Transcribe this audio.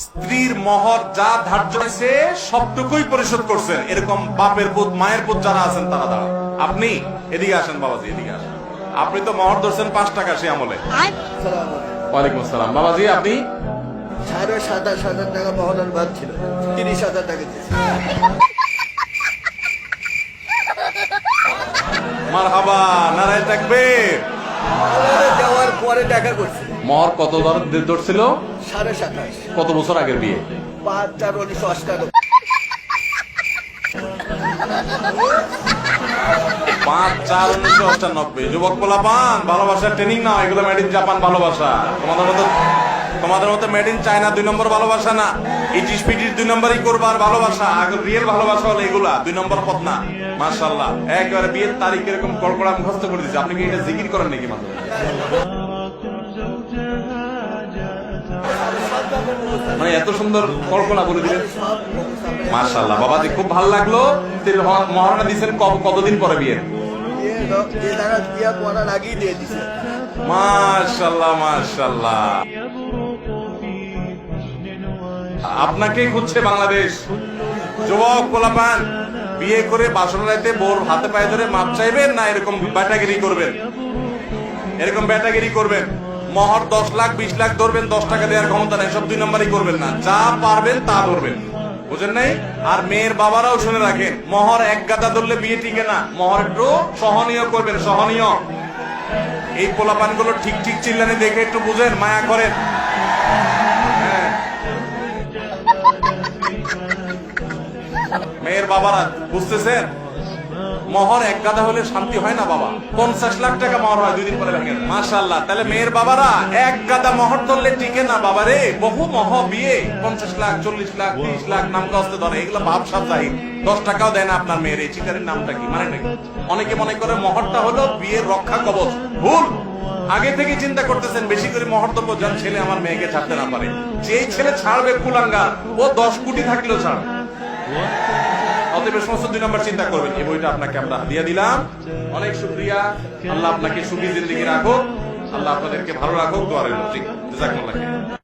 স্ত্রীর মহর যা ধার্য হয়েছে সবটুকুই পরিশোধ করছেন, এরকম বাপের পুত মায়ের পুত যারা আছেন তারা দাঁড়ান। আপনি এদিকে আসেন বাবাজি, এদিকে আসেন। আপনি তো মহর ধরছেন 5 টাকা সে আমলে। ওয়ালাইকুম আসসালাম। বাবাজি আপনি 27,000 টাকা মহলার বাদ ছিল, 30,000 টাকা দিয়েছে। মারহাবা, নারায়ে তাকবীর। দেওয়ার পরে দেখা করছে মহর কত ধরছিল? 27,500। কত বছর আগের বিয়ে? 5/4/1998। 5/4/1998। যুবক পোলাপান, ভালোবাসার ট্রেনিং নাও, এগুলো মেড ইন জাপান ভালোবাসা। তোমাদের মতো মেড ইন চায়না 2 নম্বর ভালোবাসা না। ইটিস পিটিস 2 নম্বরই করবার ভালোবাসা। আগে রিয়েল ভালোবাসা হলো এগুলা, 2 নম্বর পথ না। মাশাআল্লাহ, একবারে বিয়ের তারিখ এরকম কড়কড়া মুখস্থ করে দিয়েছে। আপনি কি এটা জিকির করেন নাকি মাত্র? মানে এত সুন্দর কল্পনা বলে দিলেন, মাশাআল্লাহ। বাবাজি খুব ভালো লাগলো। মহারণা দিচ্ছেন কতদিন পরে বিয়ে? মাশাআল্লাহ মাশাআল্লাহ। আপনাকেই খুঁজছে বাংলাদেশ। যুবক পোলাপান, বিয়ে করে বাসর রাইতে বোর হাতে পায়ে ধরে মাপ চাইবেন না এরকম ব্যাটাগিরি করবেন? এরকম ব্যাটাগিরি করবেন। মহর 10 লাখ 20 লাখ ধরবেন, 10 টাকা দেওয়ার ক্ষমতা নেই, সব 2 নম্বরই করবেন না। যা পারবেন তা ধরবেন, বুঝেন নাই? আর মেয়ের বাবারাও শুনে রাখেন, মহর এক গাদা ধরলে বিয়ে টিকে না। মহর একটু সহনীয় করবেন, সহনীয়। এই পোলাপান গুলো ঠিক ঠিক চিল্লানি দেখে একটু বুঝেন, মায়া করেন। হ্যাঁ, মেয়ের বাবারা বুঝতেছেন, মহর এক গাদা হলে শান্তি হয় না বাবা। 50 লাখ টাকা মহর হয়, 2 দিন পরে ভেঙে যায়। মাশাআল্লাহ। তাহলে মেয়ের বাবারা এক গাদা মহর ধরলে টিকে না বাবারে। বহু মহ বিয়ে 50 লাখ 40 লাখ 30 লাখ নাম কাস্তে ধরে, এগুলো ভাবসাব জাহির। 10 টাকাও দেয় না আপনার মেয়ের। এই চিটারের নামটা কি মানে নাকি? অনেকে মনে করে মহরটা হলো বিয়ের রক্ষা কবচ। ভুল। আগে থেকে চিন্তা করতেছেন বেশি করে মহর দেবো, যার ছেলে আমার মেয়েকে ছাড়তে না পারে। যেই ছেলে ছাড়বে কুলাঙ্গার, ও 10 কোটি থাকলেও ছাড়। অতএব সমস্ত 2 নম্বর চিন্তা করবেন। এই বইটা আপনাকে আমরা হাদিয়া দিলাম। অনেক শুকরিয়া। আল্লাহ আপনাকে সুখী জিন্দেগি রাখুক, আল্লাহ আপনাদেরকে ভালো রাখুক। দোয়া রইল। ঠিক, জাযাকুমুল্লাহ খাইর।